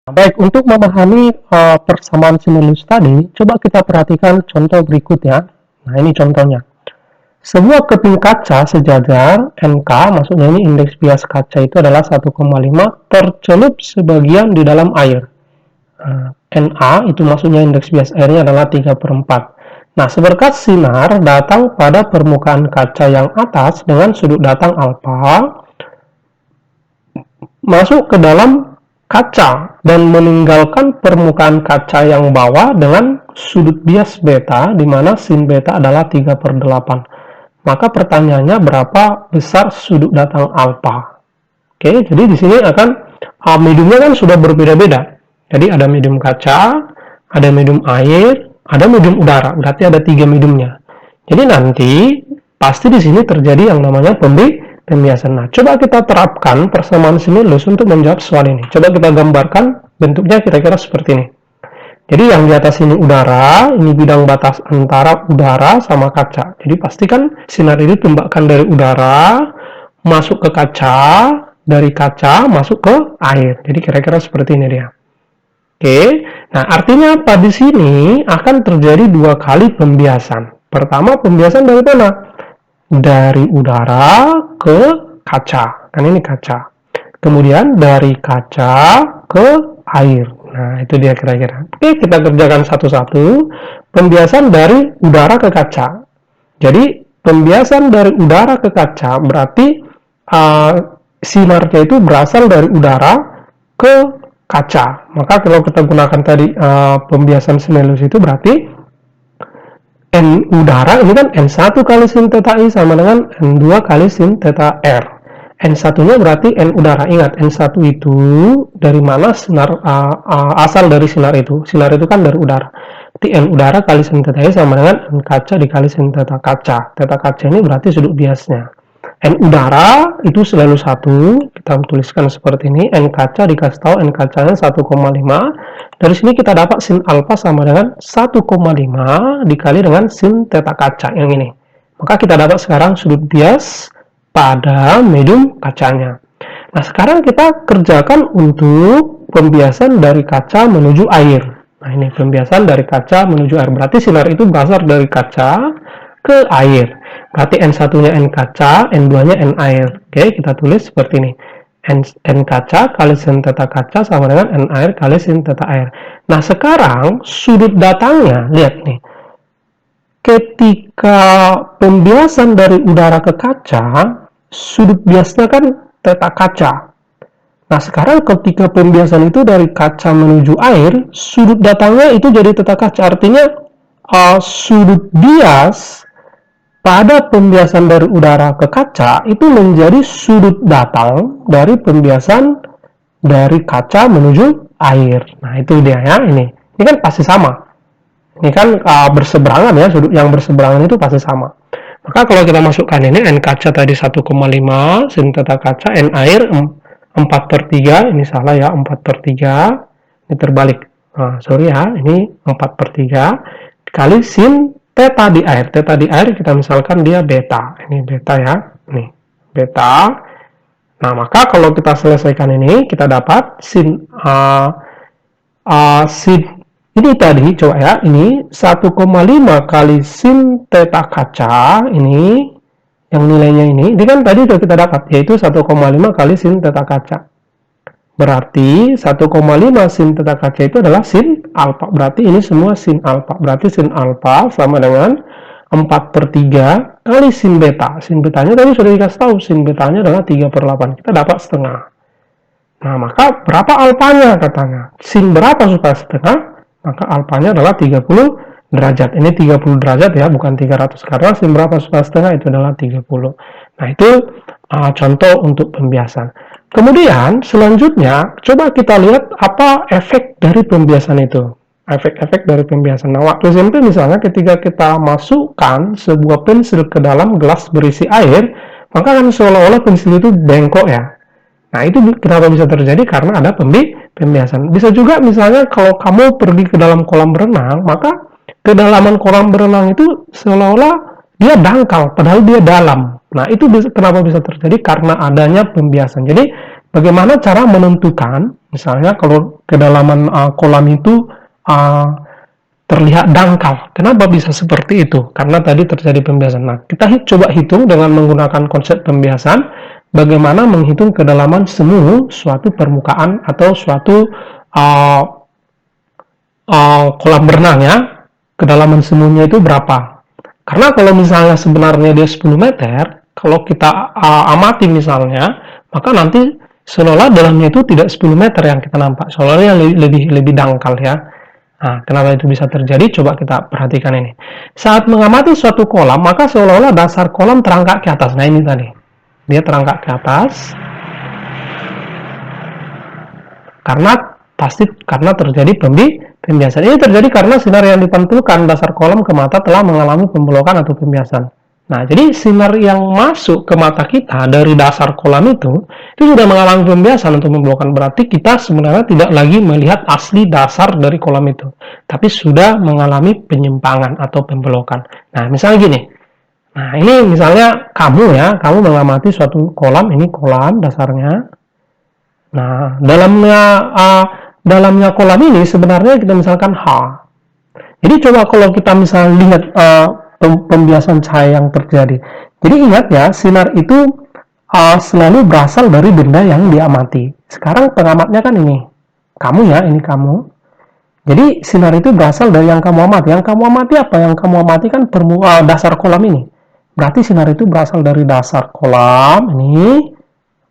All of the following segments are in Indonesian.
Baik, untuk memahami persamaan simulus tadi, coba kita perhatikan contoh berikutnya. Nah, ini contohnya. Sebuah keping kaca sejajar NK, maksudnya ini indeks bias kaca itu adalah 1,5, tercelup sebagian di dalam air. NA itu maksudnya indeks bias airnya adalah 3/4. Nah, seberkas sinar datang pada permukaan kaca yang atas dengan sudut datang alfa, masuk ke dalam kaca dan meninggalkan permukaan kaca yang bawah dengan sudut bias beta, di mana sin beta adalah 3/8. Maka pertanyaannya berapa besar sudut datang alfa? Oke, jadi di sini akan mediumnya kan sudah berbeda-beda. Jadi ada medium kaca, ada medium air, ada medium udara. Berarti ada 3 mediumnya. Jadi nanti pasti di sini terjadi yang namanya pembiasan. Nah, coba kita terapkan persamaan simulus untuk menjawab soal ini. Coba kita gambarkan bentuknya kira-kira seperti ini. Jadi yang di atas ini udara, ini bidang batas antara udara sama kaca. Jadi pastikan sinar ini tembakan dari udara masuk ke kaca, dari kaca masuk ke air. Jadi kira-kira seperti ini dia. Oke, nah artinya apa di sini akan terjadi 2 kali pembiasan. Pertama, pembiasan dari mana? Dari udara ke kaca, kan ini kaca. Kemudian dari kaca ke air. Nah, itu dia kira-kira. Oke, kita kerjakan satu-satu. Pembiasan dari udara ke kaca. Jadi, pembiasan dari udara ke kaca berarti sinarnya itu berasal dari udara ke kaca. Maka kalau kita gunakan tadi pembiasan simulus itu berarti N udara ini kan N1 kali sin theta I sama dengan N2 kali sin theta R. N1-nya berarti N udara. Ingat, N1 itu dari mana sinar asal dari sinar itu? Sinar itu kan dari udara. Berarti N udara kali sin theta I sama dengan N kaca dikali sin theta kaca. Theta kaca ini berarti sudut biasnya. N udara itu selalu 1, kita tuliskan seperti ini. N kaca dikasih tahu N kacanya 1,5. Dari sini kita dapat sin alfa sama dengan 1,5 dikali dengan sin theta kaca yang ini. Maka kita dapat sekarang sudut bias pada medium kacanya. Nah, sekarang kita kerjakan untuk pembiasan dari kaca menuju air. Nah, ini pembiasan dari kaca menuju air. Berarti sinar itu berasal dari kaca ke air. Berarti N1-nya N kaca, N2-nya N air. Oke, kita tulis seperti ini. N kaca kali sin theta kaca sama dengan N air kali sin theta air. Nah, sekarang sudut datangnya, lihat nih. Ketika pembiasan dari udara ke kaca, sudut biasnya kan theta kaca. Nah, sekarang ketika pembiasan itu dari kaca menuju air, sudut datangnya itu jadi theta kaca. Artinya, sudut bias pada pembiasan dari udara ke kaca itu menjadi sudut datang dari pembiasan dari kaca menuju air. Nah, itu dia ya, ini. Ini kan pasti sama. Ini kan berseberangan ya, sudut yang berseberangan itu pasti sama. Maka kalau kita masukkan ini, N kaca tadi 1,5, sin theta kaca, N air 4/3, ini salah ya, 4/3, ini terbalik. Nah, sorry ya, ini 4/3, kali sin theta di air. Theta di air kita misalkan dia beta. Ini beta ya. Nih, beta. Nah, maka kalau kita selesaikan ini, kita dapat sin ini tadi, coba ya, ini 1,5 kali sin theta kaca, ini, yang nilainya ini kan tadi sudah kita dapat, yaitu 1,5 kali sin theta kaca. Berarti 1,5 sin theta kaca itu adalah sin alfa. Berarti ini semua sin alfa. Berarti sin alfa sama dengan 4/3 kali sin beta. Sin betanya tadi sudah dikasih tahu. Sin betanya adalah 3/8. Kita dapat setengah. Nah, maka berapa alfanya katanya? Sin berapa supaya setengah? Maka alfanya adalah 30 derajat. Ini 30 derajat ya, bukan 300. Karena sin berapa supaya setengah itu adalah 30. Nah, itu contoh untuk pembiasan. Kemudian selanjutnya coba kita lihat apa efek dari pembiasan itu. Efek-efek dari pembiasan. Nah, waktu SMP misalnya ketika kita masukkan sebuah pensil ke dalam gelas berisi air, maka kan seolah-olah pensil itu bengkok ya. Nah, itu kenapa bisa terjadi? Karena ada pembiasan. Bisa juga misalnya kalau kamu pergi ke dalam kolam berenang, maka kedalaman kolam berenang itu seolah-olah dia dangkal, padahal dia dalam. Nah, itu kenapa bisa terjadi? Karena adanya pembiasan. Jadi, bagaimana cara menentukan Misalnya kalau kedalaman kolam itu terlihat dangkal. Kenapa bisa seperti itu? Karena tadi terjadi pembiasan. Nah, kita coba hitung dengan menggunakan konsep pembiasan, bagaimana menghitung kedalaman semu suatu permukaan atau suatu kolam berenang ya, kedalaman semunya itu berapa. Karena kalau misalnya sebenarnya dia 10 meter, kalau kita amati misalnya, maka nanti seolah-olah dalamnya itu tidak 10 meter yang kita nampak, seolah-olah lebih dangkal ya. Nah, kenapa itu bisa terjadi? Coba kita perhatikan ini. Saat mengamati suatu kolam, maka seolah-olah dasar kolam terangkat ke atas. Nah, ini tadi. Dia terangkat ke atas. Karena terjadi pembiasan. Ini terjadi karena sinar yang dipantulkan dasar kolam ke mata telah mengalami pembelokan atau pembiasan. Nah, jadi sinar yang masuk ke mata kita dari dasar kolam itu sudah mengalami pembiasan untuk membelokkan. Berarti kita sebenarnya tidak lagi melihat asli dasar dari kolam itu, tapi sudah mengalami penyimpangan atau pembelokan. Nah, misalnya gini. Nah, ini misalnya kamu mengamati suatu kolam, ini kolam dasarnya. Nah, dalamnya kolam ini sebenarnya kita misalkan H. Jadi coba kalau kita misalnya lihat pembiasan cahaya yang terjadi. Jadi ingat ya, sinar itu selalu berasal dari benda yang diamati. Sekarang pengamatnya kan ini. Kamu ya, ini kamu. Jadi sinar itu berasal dari yang kamu amati. Yang kamu amati apa? Yang kamu amati kan dasar kolam ini. Berarti sinar itu berasal dari dasar kolam ini.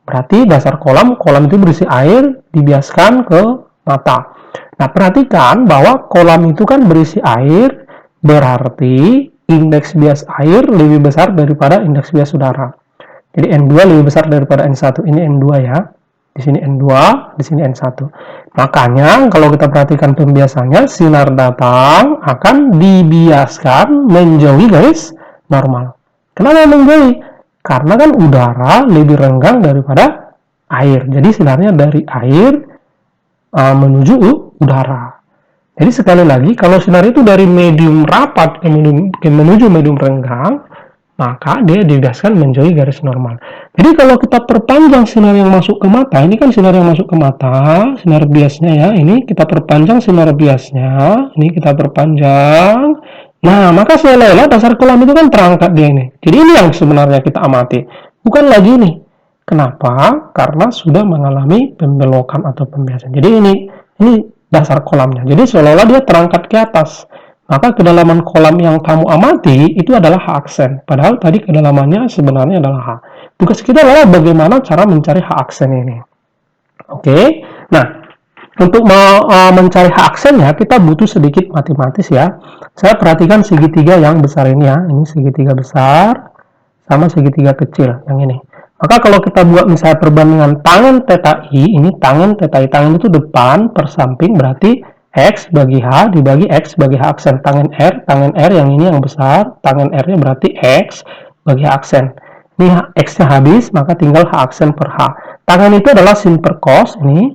Berarti dasar kolam itu berisi air, dibiaskan ke mata. Nah, perhatikan bahwa kolam itu kan berisi air, berarti indeks bias air lebih besar daripada indeks bias udara. Jadi N2 lebih besar daripada N1. Ini N2 ya. Di sini N2, di sini N1. Makanya kalau kita perhatikan pembiasannya, sinar datang akan dibiaskan menjauhi garis normal. Kenapa menjauhi? Karena kan udara lebih renggang daripada air. Jadi sinarnya dari air menuju udara. Jadi sekali lagi, kalau sinar itu dari medium rapat menuju medium renggang, maka dia dibiaskan menjauhi garis normal. Jadi kalau kita perpanjang sinar yang masuk ke mata, ini kan sinar yang masuk ke mata, sinar biasnya ya, ini kita perpanjang sinar biasnya, ini kita perpanjang. Nah, maka seolah-olah dasar kolam itu kan terangkat dia ini. Jadi ini yang sebenarnya kita amati, bukan lagi ini. Kenapa? Karena sudah mengalami pembelokan atau pembiasan. Jadi ini dasar kolamnya. Jadi seolah-olah dia terangkat ke atas. Maka kedalaman kolam yang kamu amati itu adalah H aksen. Padahal tadi kedalamannya sebenarnya adalah H. Tugas kita adalah bagaimana cara mencari H aksen ini. Oke. Nah, untuk mencari H aksennya kita butuh sedikit matematis ya. Saya perhatikan segitiga yang besar ini ya. Ini segitiga besar sama segitiga kecil yang ini. Maka kalau kita buat misalnya perbandingan tangen theta I, ini tangen theta I, tangen itu depan per samping, berarti X bagi H dibagi X bagi H aksen. Tangen R yang ini yang besar, tangen R-nya berarti X bagi H aksen. Ini X-nya habis, maka tinggal H aksen per H. Tangen itu adalah sin per cos, ini.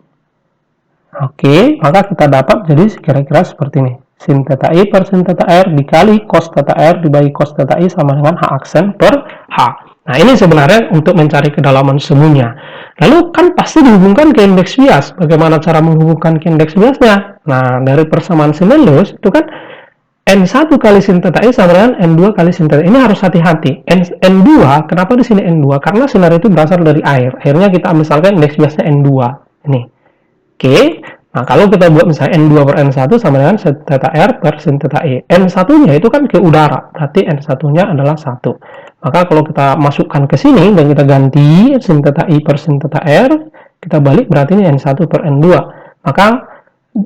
Oke, maka kita dapat jadi kira-kira seperti ini. Sin theta I per sin theta R dikali cos theta R dibagi cos theta I sama dengan H aksen per H. Nah, ini sebenarnya untuk mencari kedalaman semuanya. Lalu kan pasti dihubungkan ke indeks bias. Bagaimana cara menghubungkan ke indeks biasnya? Nah, dari persamaan Simmel-Lewis itu kan N1 kali sin theta I sama dengan N2 kali sin theta I. Ini harus hati-hati. N2, kenapa di sini N2? Karena sinar itu berasal dari air. Akhirnya kita misalkan indeks biasnya N2. Ini. Oke. Nah, kalau kita buat misalnya N2 per N1 sama dengan sin theta R per sin theta I. N1-nya itu kan ke udara. Berarti N1-nya adalah 1. Maka kalau kita masukkan ke sini dan kita ganti sin theta I per sin theta R, kita balik berarti ini N1 per N2. Maka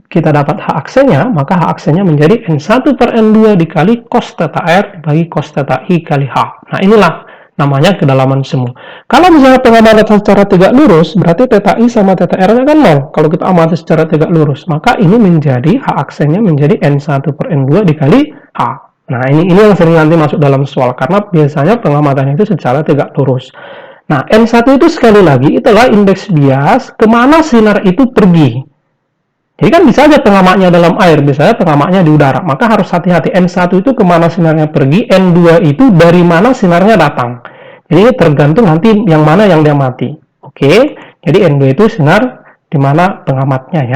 kita dapat H aksennya, maka H aksennya menjadi N1 per N2 dikali cos theta R dibagi cos theta I kali H. Nah, inilah namanya kedalaman semu. Kalau misalnya pengamatan secara tegak lurus, berarti theta I sama theta R-nya kan 0. Kalau kita amati secara tegak lurus, maka ini menjadi H aksennya menjadi N1 per N2 dikali H. Nah, ini yang sering nanti masuk dalam soal, karena biasanya pengamatan itu secara tegak lurus. Nah, N1 itu sekali lagi, itulah indeks bias kemana sinar itu pergi. Jadi kan bisa aja pengamatnya dalam air, biasanya pengamatnya di udara. Maka harus hati-hati, N1 itu kemana sinarnya pergi, N2 itu dari mana sinarnya datang. Jadi ini tergantung nanti yang mana yang dia mati. Oke, jadi N2 itu sinar di mana pengamatnya ya.